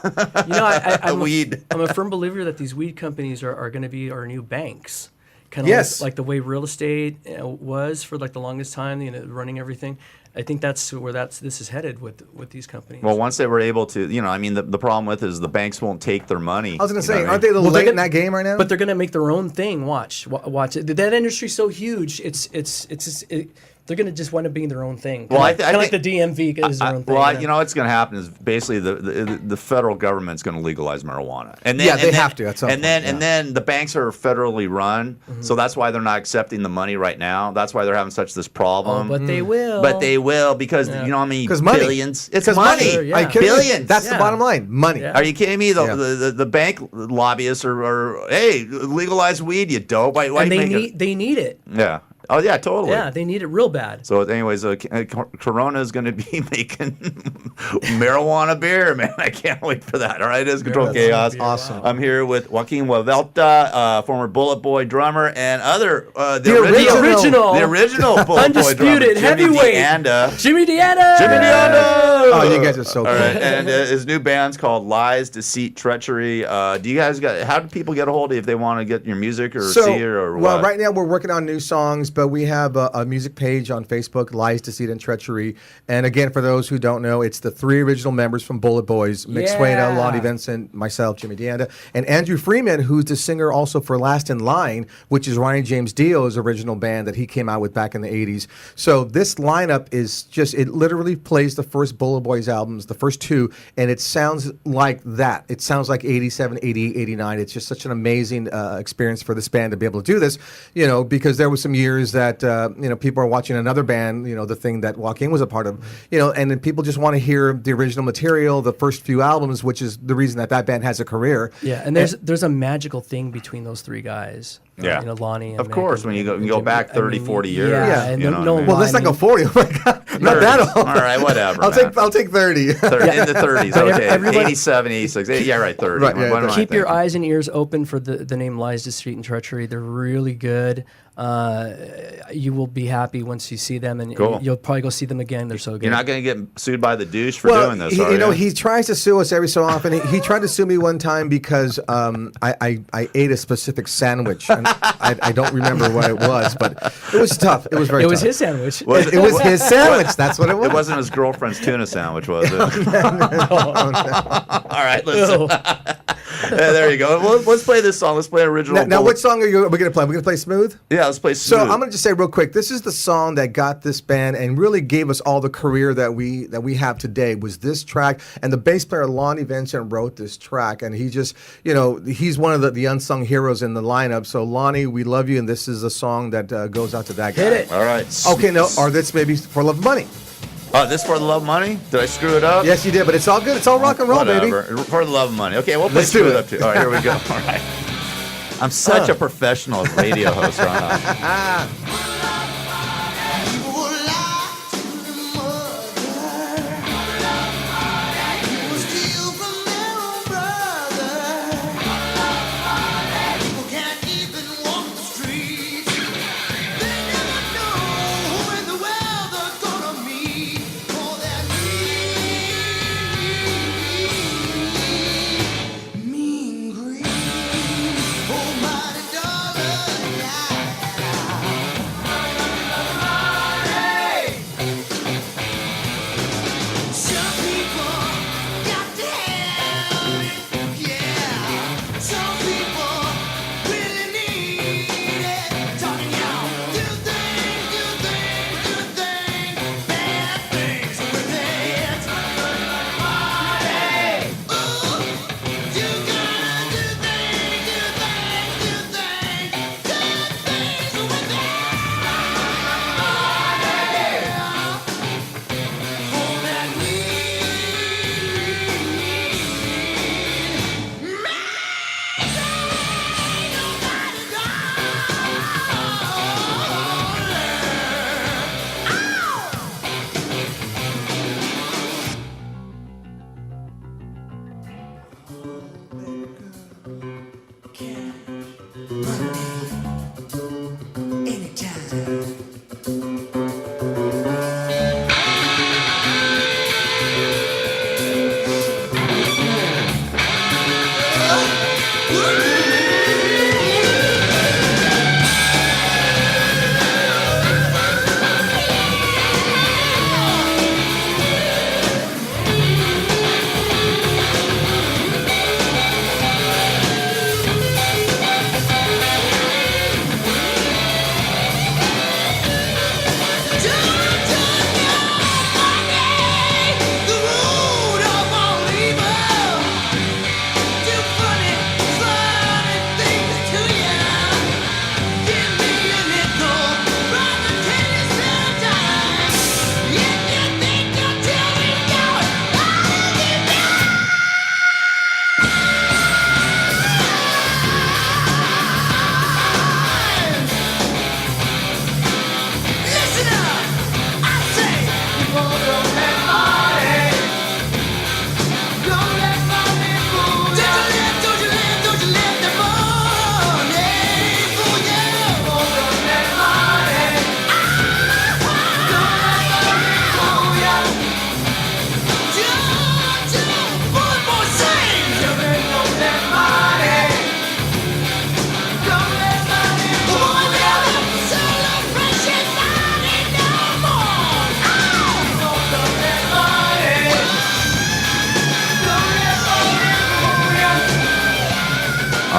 I'm weed. I'm a firm believer that these weed companies are going to be our new banks. Kind of like the way real estate was for like the longest time, running everything. I think that's where this is headed with these companies. Well, once they were able to, the problem with is the banks won't take their money. I was going to say, aren't they late in that game right now? But they're going to make their own thing. Watch it. That industry's so huge. They're going to just wind up being their own thing. Kind of like the DMV is their own thing. Well, what's going to happen is basically the federal government's going to legalize marijuana. And then, they have to at some point. And then the banks are federally run, so that's why they're not accepting the money right now. That's why they're having such this problem. But they will. But they will because, Because billions. It's money. Are you kidding Billions. Me? That's the bottom line. Money. Are you kidding me? The bank lobbyists are hey, legalize weed, you dope. Why they need it. Yeah. Oh, yeah, totally. Yeah, they need it real bad. So anyways, Corona is going to be making marijuana beer, man. I can't wait for that. All right, it is Controlled Chaos. Awesome. I'm here with Joaquin Revuelta, former Bullet Boy drummer, and the original Bullet Boy drummer. Undisputed heavyweight. Jimmy Deanda. Oh, you guys are so cool. All right, and his new band's called Lies, Deceit, Treachery. How do people get a hold of you if they want to get your music or see it or what? Well, right now we're working on new songs. but we have a music page on Facebook, Lies, Deceit, and Treachery. And again, for those who don't know, it's the 3 original members from Bullet Boys, Mick Sueda, Lonnie Vincent, myself, Jimmy DeAnda, and Andrew Freeman, who's the singer also for Last in Line, which is Ronnie James Dio's original band that he came out with back in the 80s. So this lineup is just, it literally plays the first Bullet Boys albums, the first 2, and it sounds like that. It sounds like 87, 88, 89. It's just such an amazing experience for this band to be able to do this, because there was some years that, people are watching another band, the thing that Joaquin was a part of, and then people just want to hear the original material, the first few albums, which is the reason that band has a career. Yeah, and there's a magical thing between those 3 guys. Yeah. Lonnie and of course, when you go back 30, 40 years. Yeah, well, let's not go 40. Oh my God, not that old. All right, whatever. I'll take 30. 30 in the 30s, okay. 87, 86. Yeah, right, 30. Right, yeah, keep your eyes and ears open for the name Lies, Deceit, and Treachery. They're really good. You will be happy once you see them, and you'll probably go see them again. They're so good. You're not going to get sued by the douche for doing this, are you? He tries to sue us every so often. He tried to sue me one time because I ate a specific sandwich, and I don't remember what it was, but it was tough. It was very tough. It was his sandwich. It was his sandwich. That's what it was. It wasn't his girlfriend's tuna sandwich, was it? No. All right, listen. There you go. Let's play this song. Let's play an original. Now what song are we going to play? We're going to play Smooth? Yeah, let's play Smooth. So I'm going to just say real quick, this is the song that got this band and really gave us all the career that we have today, was this track. And the bass player, Lonnie Vincent, wrote this track. And he just, he's one of the unsung heroes in the lineup. So Lonnie, we love you. And this is a song that goes out to that guy. Hit it. All right. Okay, no, or this maybe For Love of Money. Oh, this For the Love of Money? Did I screw it up? Yes, you did, but it's all good. It's all rock and roll, Whatever. baby. For the Love of Money. Okay, we'll play Smooth up too. All right, here we go. All right. I'm such a professional radio host right now.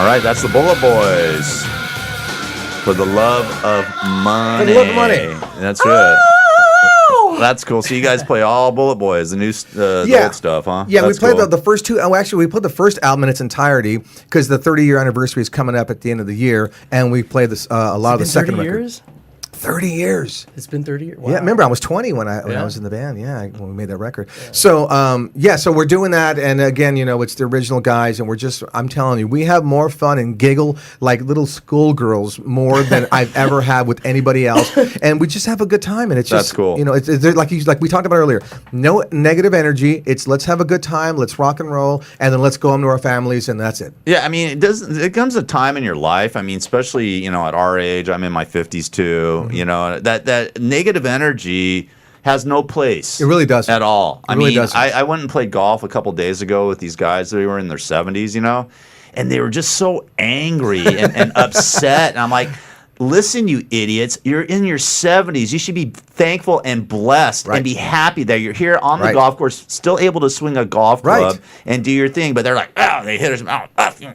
All right, that's the Bullet Boys. For the love of money. For the love of money. That's it. That's cool. So you guys play all Bullet Boys, the new the old stuff, huh? Yeah, That's we played cool. the first two. Oh, actually, we played the first album in its entirety because the 30-year anniversary is coming up at the end of the year, and we played this a lot of the second 30 record. years? 30 years. It's been 30 years. Wow. Yeah, remember I was 20 when I was in the band. Yeah, when we made that record. So so we're doing that, and again, it's the original guys, and I'm telling you, we have more fun and giggle like little schoolgirls more than I've ever had with anybody else, and we just have a good time, and it's just That's cool. It's like we talked about earlier. No negative energy. It's let's have a good time, let's rock and roll, and then let's go home to our families, and that's it. Yeah, I mean, it comes a time in your life. I mean, especially at our age. I'm in my 50s too. That negative energy has no place. It really does at all. It really doesn't. I went and played golf a couple days ago with these guys. They were in their 70s, and they were just so angry and upset. And I'm like, listen, you idiots, you're in your 70s. You should be thankful and blessed and be happy that you're here on the golf course, still able to swing a golf club and do your thing. But they're like, they hit us. And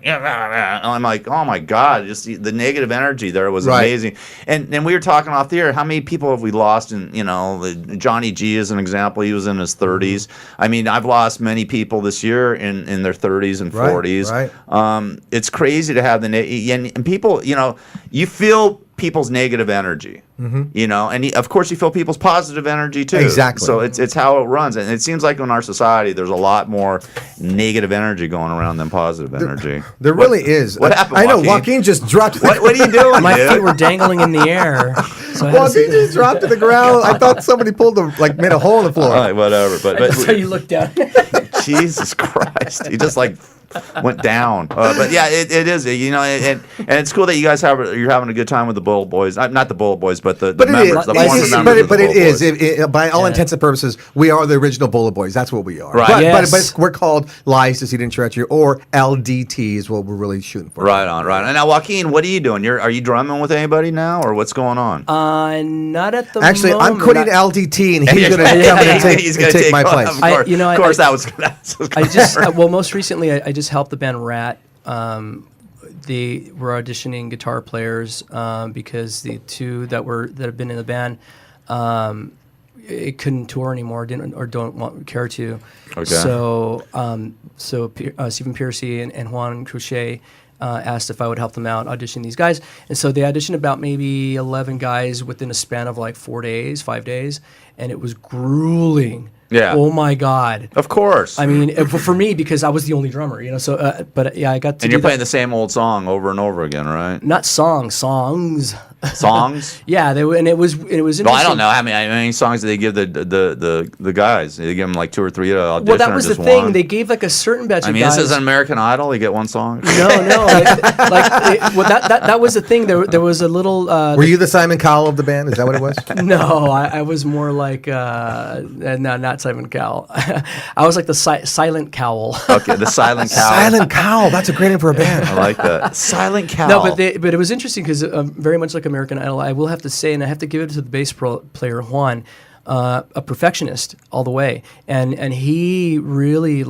I'm like, oh my God, just the negative energy there was amazing. And we were talking off the air, how many people have we lost? And, Johnny G is an example. He was in his 30s. I mean, I've lost many people this year in their 30s and 40s. Right. It's crazy to have and people, you feel people's negative energy, and of course you feel people's positive energy too. Exactly. So it's how it runs, and it seems like in our society there's a lot more negative energy going around than positive energy. There really is. What happened? I know Joaquin just dropped. What are you doing? My feet were dangling in the air. So Joaquin just dropped to the ground. I thought somebody made a hole in the floor. All right, whatever. But that's how you look down. Jesus Christ, he just went down. But yeah, it is. And it's cool that you guys you're having a good time with the Bullet Boys. Not the Bullet Boys, but the members, the former members of the Bullet Boys. By all intents and purposes, we are the original Bullet Boys. That's what we are. Right. But we're called Lies Deceit and Treachery, or LDT is what we're really shooting for. Right on. And now, Joaquin, what are you doing? Are you drumming with anybody now, or what's going on? Not at the Actually, moment. I'm quitting LDT, and he's going to come in and take my place. Of course, that was. Most recently, I just helped the band Rat. They were auditioning guitar players because the two that have been in the band it couldn't tour anymore, don't care to. Okay. So Stephen Piercy and Juan Crochet asked if I would help them out audition these guys, and so they auditioned about maybe 11 guys within a span of like 5 days, and it was grueling. Yeah. Oh my God. Of course. I mean, for me, because I was the only drummer, So, but yeah, I got to. And you're playing the same old song over and over again, right? Not songs. Songs. Yeah, and it was interesting. Well, I don't know how many songs did they give the guys? Did they give them like 2 or 3 to audition? Well, that was or the just thing. one? They gave like a certain batch of guys. This is an American Idol. You get one song. No. That was the thing. There was a little. Were you the Simon Cowell of the band? Is that what it was? No, I was more like no, not Simon Cowell. I was like the Silent Cowl. Okay, the Silent Cowl. Silent Cowl. That's a great name for a band. I like that. Silent Cowl. No, but it was interesting because very much like American Idol, I will have to say, and I have to give it to the bass player Juan, a perfectionist all the way, and he really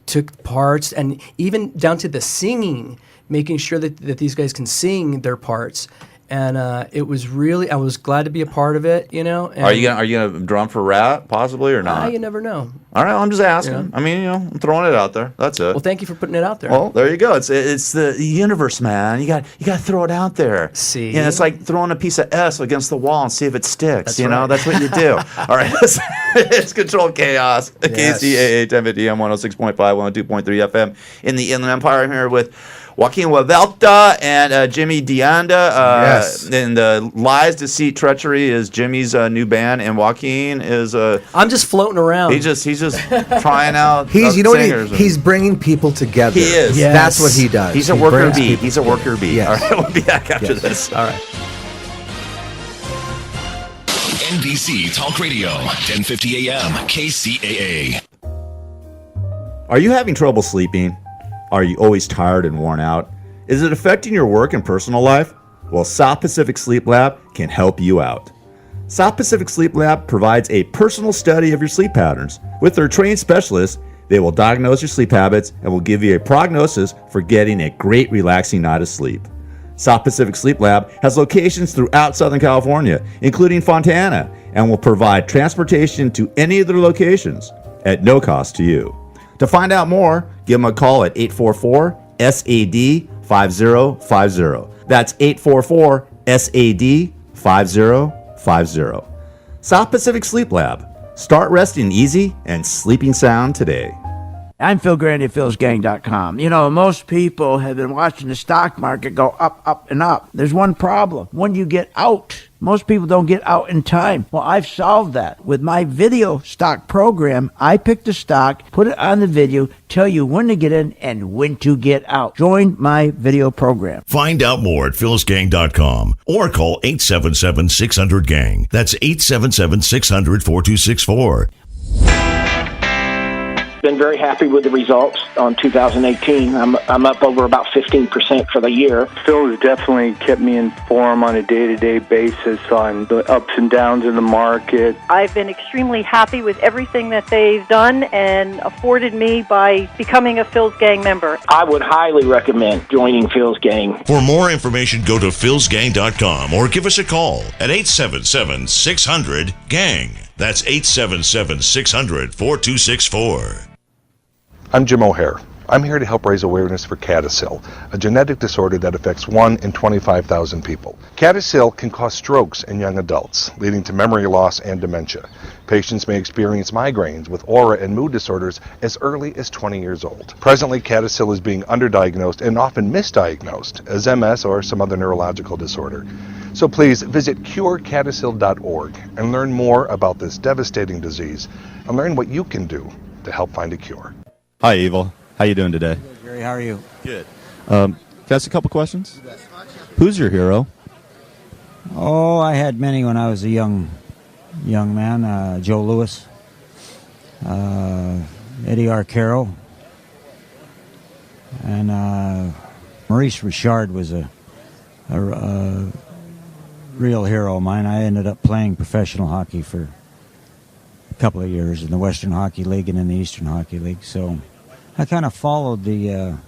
took parts, and even down to the singing, making sure that these guys can sing their parts. And it was really, I was glad to be a part of it, And Are you gonna drum for Rat possibly or not? You never know. All right, I'm just asking. I mean, I'm throwing it out there. That's it. Well, thank you for putting it out there. Well, there you go. It's the universe, man. You got to throw it out there. See, it's like throwing a piece of S against the wall and see if it sticks. That's right. That's what you do. All right, it's Controlled Chaos. Yes. KCAA 1050 M 106.5, 102.3 FM in the Inland Empire. I'm here with Joaquin Revuelta and Jimmy Deanda. Yes. And Lies, Deceit, Treachery is Jimmy's new band, and Joaquin is I'm just floating around. He's just trying out. He's bringing people together. He is. Yes. That's what he does. He's a worker bee. He's a worker bee. Yes. All right, we'll be back after this. All right. NBC Talk Radio, 1050 AM, KCAA. Are you having trouble sleeping? Are you always tired and worn out? Is it affecting your work and personal life? Well, South Pacific Sleep Lab can help you out. South Pacific Sleep Lab provides a personal study of your sleep patterns. With their trained specialists, They will diagnose your sleep habits and will give you a prognosis for getting a great relaxing night of sleep. South Pacific Sleep Lab has locations throughout Southern California, including Fontana, and will provide transportation to any of their locations at no cost to you. To find out more, give them a call at 844-SAD-5050. That's 844-SAD-5050. South Pacific Sleep Lab. Start resting easy and sleeping sound today. I'm Phil Grandy at philsgang.com. You know, most people have been watching the stock market go up, up, and up. There's one problem. When you get out, most people don't get out in time. Well, I've solved that. With my video stock program, I pick the stock, put it on the video, tell you when to get in and when to get out. Join my video program. Find out more at philsgang.com or call 877-600-GANG. That's 877-600-4264. Been very happy with the results on 2018. I'm up over about 15% for the year. Phil has definitely kept me informed on a day-to-day basis on the ups and downs in the market. I've been extremely happy with everything that they've done and afforded me by becoming a Phil's Gang member. I would highly recommend joining Phil's Gang. For more information, go to philsgang.com or give us a call at 877-600-GANG. That's 877-600-4264. I'm Jim O'Hare. I'm here to help raise awareness for CADASIL, a genetic disorder that affects 1 in 25,000 people. CADASIL can cause strokes in young adults, leading to memory loss and dementia. Patients may experience migraines with aura and mood disorders as early as 20 years old. Presently, CADASIL is being underdiagnosed and often misdiagnosed as MS or some other neurological disorder. So please visit curecadasil.org and learn more about this devastating disease and learn what you can do to help find a cure. Hi, Evil. How you doing today? Good, Jerry. How are you? Good. Can I ask a couple questions? Who's your hero? Oh, I had many when I was a young man. Joe Louis, Eddie Arcaro, and Maurice Richard was a real hero of mine. I ended up playing professional hockey for a couple of years in the Western Hockey League and in the Eastern Hockey League. So I kind of followed the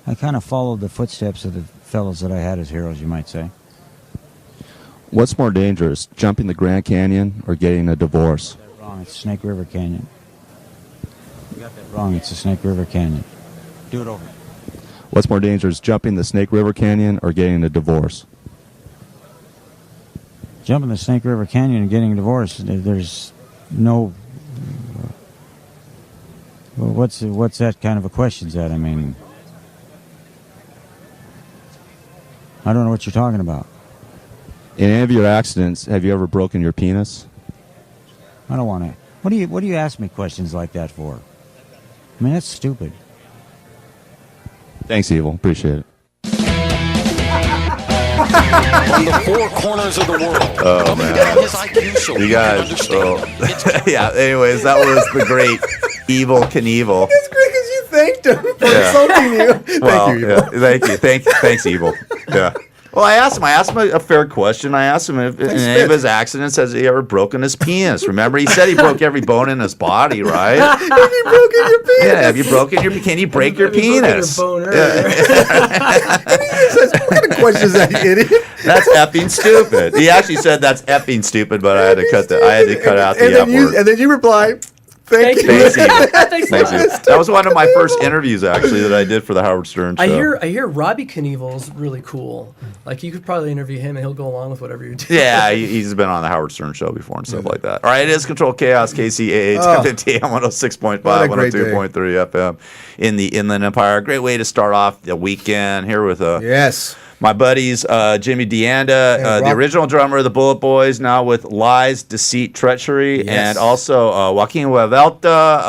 footsteps of the fellows that I had as heroes, you might say. What's more dangerous, jumping the Grand Canyon or getting a divorce? You got that wrong. It's Snake River Canyon. You got that wrong. It's the Snake River Canyon. Do it over. What's more dangerous, jumping the Snake River Canyon or getting a divorce? Jumping the Snake River Canyon and getting a divorce. There's no. Well, what's that kind of a question? That I mean, I don't know what you're talking about. In any of your accidents, have you ever broken your penis? I don't want to. What do you ask me questions like that for? I mean, that's stupid. Thanks, Evil. Appreciate it. From the four corners of the world. Oh, man. His IQ so You guys. Yeah, anyways, that was the great Evil Knievel. It's great because you thanked him for insulting you. Well, Thank you, Evil. yeah, thank you. Thanks, Evil. Yeah. Well, I asked him a fair question. I asked him if in any of his accidents has he ever broken his penis. Remember, he said he broke every bone in his body, right? Have you broken your penis? Yeah, have you broken your? Can you break your penis? And he says, "What kind of question is that, you idiot?" That's effing stupid. He actually said that's effing stupid, but I had to cut out the F word. And then you reply, "Thank you." Thanks, Evil. Thanks, Evil. That was one of my first interviews, actually, that I did for the Howard Stern show. I hear Robbie Knievel's really cool. Like, you could probably interview him, and he'll go along with whatever you do. Yeah, he's been on the Howard Stern show before and stuff like that. All right, it is Control Chaos, KCAA. It's KFMT on 106.5, 102.3 FM in the Inland Empire. Great way to start off the weekend here with my buddies, Jimmy DeAnda, the original drummer of the Bullet Boys, now with Lies, Deceit, Treachery, and also Joaquin Revuelta.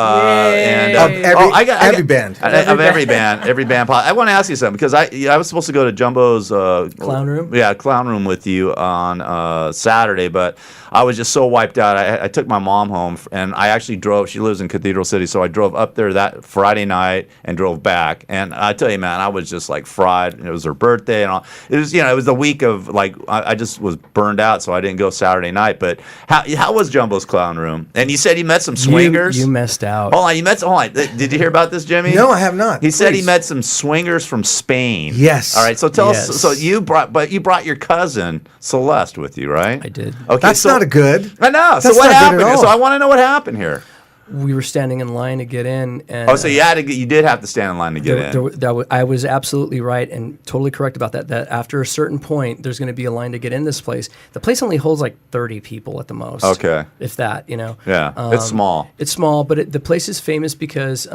Every band. Every band. I want to ask you something, because I was supposed to go to Jumbo's Clown Room? Yeah, Clown Room with you on Saturday, but I was just so wiped out. I took my mom home, and I actually drove. She lives in Cathedral City, so I drove up there that Friday night and drove back. And I tell you, man, I was just like fried. It was her birthday and all. It was, it was the week of like I just was burned out, so I didn't go Saturday night. But how was Jumbo's Clown Room? And you said he met some swingers. You messed out. Hold on, Did you hear about this, Jimmy? No, I have not. He said he met some swingers from Spain. Yes. All right. So tell us. So you brought your cousin Celeste with you, right? I did. Okay. That's not a good. I know. So That's what not good happened? at all. So I want to know what happened here. We were standing in line to get in. And, so you did have to stand in line to get in. I was absolutely right and totally correct about that. That after a certain point, there's going to be a line to get in this place. The place only holds like 30 people at the most. Okay. If that, Yeah, it's small. It's small, but the place is famous because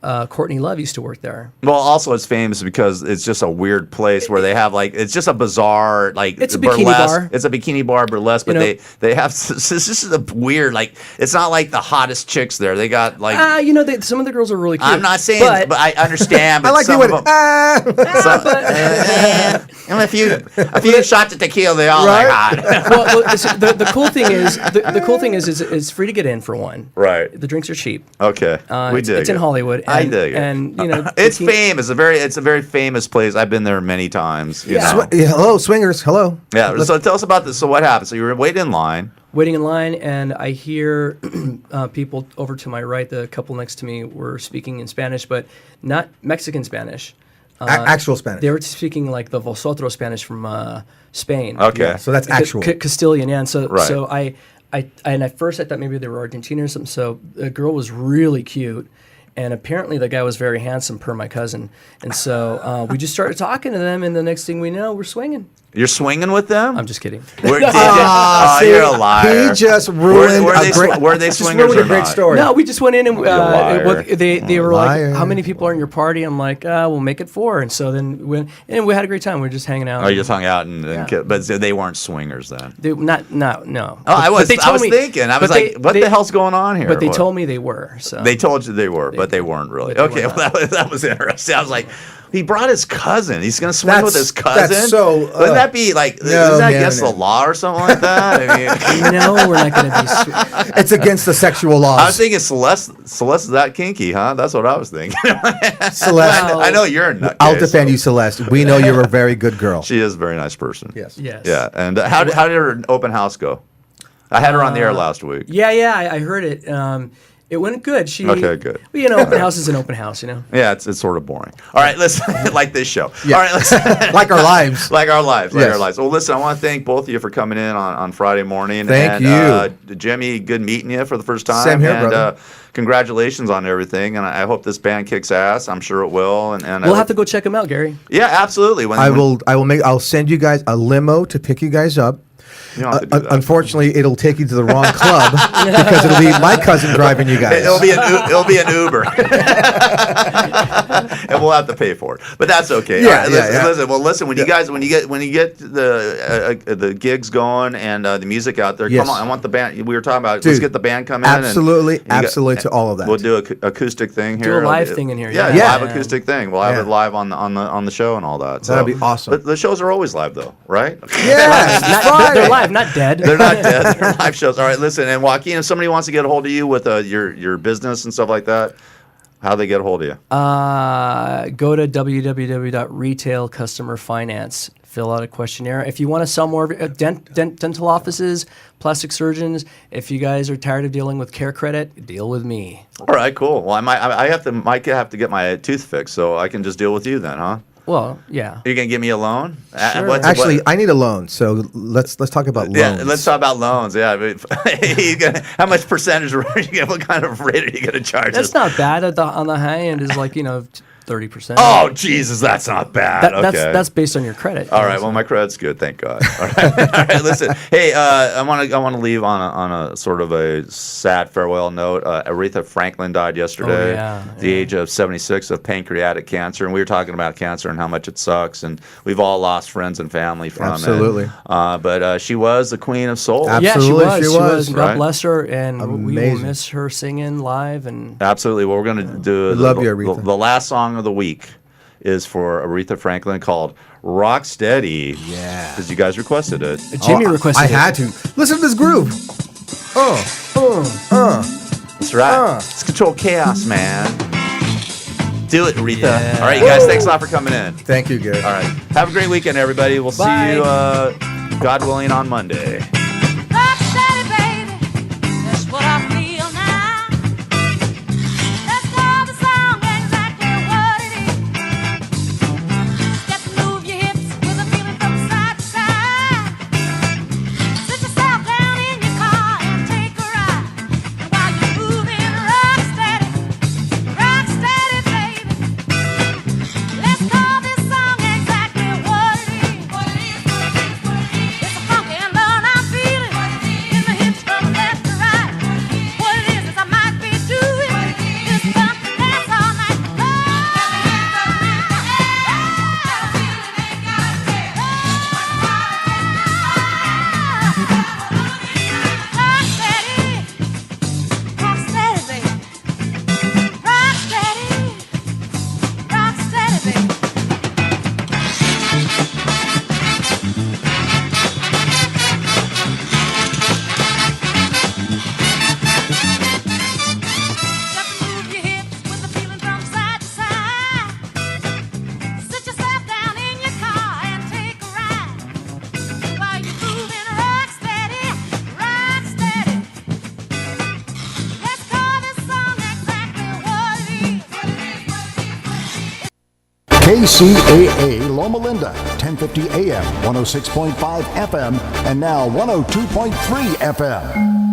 Courtney Love used to work there. Well, also it's famous because it's just a weird place where they have it's just a bizarre it's a burlesque. bikini bar. It's a bikini bar burlesque, but they have this is a weird it's not like the hottest chicks there. They got some of the girls are really cute. I'm not saying, but I understand. But I like some you of them. A few shots of tequila, they all like hot. Well, the cool thing is it's free to get in for one. Right. The drinks are cheap. Okay. It's in Hollywood. I dig it. And it's famous. It's a very famous place. I've been there many times. Hello, swingers. Hello. Yeah. So tell us about this. So what happened? So you were waiting in line. And I hear people over to my right. The couple next to me were speaking in Spanish, but not Mexican Spanish. Actual Spanish. They were speaking like the vosotros Spanish from Spain. Okay. Yeah, so that's actual. Castilian, yeah. And so Right. and at first I thought maybe they were Argentinian or something. So the girl was really cute. And apparently the guy was very handsome, per my cousin. And so we just started talking to them, and the next thing we know, we're swinging. You're swinging with them? I'm just kidding. You're a liar. He just ruined were they swingers or great not? story. No, we just went in and they were liar. like, "How many people are in your party?" I'm like, "We'll make it 4." And so then we had a great time. We were just hanging out. Oh, you just hung out but they weren't swingers then. No. Oh, I was thinking. I was like, what the hell's going on here? But they told me they were. So they told you they were, but they weren't really. Okay, well that was interesting. I was like, he brought his cousin. He's going to swing with his cousin. That's so. Wouldn't that be like? Isn't that against the law or something like that? I mean, no, we're not going to be. It's against the sexual laws. I was thinking Celeste is that kinky, huh? That's what I was thinking. Celeste, I know you're a nutcase. I'll defend you, Celeste. We know you're a very good girl. She is a very nice person. Yes. Yeah. And how did her open house go? I had her on the air last week. Yeah, I heard it. It went good. Okay, good. Well, open house is an open house, Yeah, it's sort of boring. All right, listen, like this show. Yeah. All right, listen. Like our lives. Like our lives. Yes. Well, listen, I want to thank both of you for coming in on Friday morning. Thank you. Jimmy, good meeting you for the first time. Same here, brother. Congratulations on everything, and I hope this band kicks ass. I'm sure it will. And we'll have to go check them out, Gary. Yeah, absolutely. I'll send you guys a limo to pick you guys up. You don't have to do that. Unfortunately, it'll take you to the wrong club because it'll be my cousin driving you guys. It'll be an Uber, and we'll have to pay for it. But that's okay. Yeah, All right, listen. Well, listen. When you get the gigs going and the music out there, come on. I want the band. We were talking about. Let's get the band come in. Absolutely to all of that. We'll do an acoustic thing here. Do a live thing in here. Yeah, live acoustic thing. We'll have it live on the show and all that. So that'd be awesome. The shows are always live though, right? Yeah, they're live, not dead. They're not dead. They're live shows. All right, listen. And Joaquin, if somebody wants to get a hold of you with your business and stuff like that, how they get a hold of you? Go to www.retailcustomerfinance. Fill out a questionnaire. If you want to sell more dental offices, plastic surgeons, if you guys are tired of dealing with Care Credit, deal with me. All right, cool. Well, I might have to get my tooth fixed, so I can just deal with you then, huh? Well, yeah. You're gonna give me a loan? Sure. Actually, I need a loan, so let's talk about loans. Yeah, let's talk about loans. Yeah, how much percentage? What kind of rate are you gonna charge us? That's not bad. On the high end is like 30%. Oh, Jesus, that's not bad. That's based on your credit. All right, well, my credit's good, thank God. All right, listen. Hey, I want to leave on a sort of a sad farewell note. Aretha Franklin died yesterday, the age of 76 of pancreatic cancer, and we were talking about cancer and how much it sucks, and we've all lost friends and family from it. But she was the queen of soul. Absolutely, yeah, she was. God right? bless her, and Amazing. we will miss her singing live. And absolutely, well, we're going to do the last song of the week is for Aretha Franklin called Rocksteady. Yeah. Because you guys requested it. Jimmy requested it. I had to. Listen to this groove. That's right. It's Control Chaos, man. Do it, Aretha. Yeah. All right, you guys, thanks a lot for coming in. Thank you, Gary. All right. Have a great weekend, everybody. We'll Bye. see you, God willing, on Monday. KCAA Loma Linda, 1050 AM, 106.5 FM, and now 102.3 FM.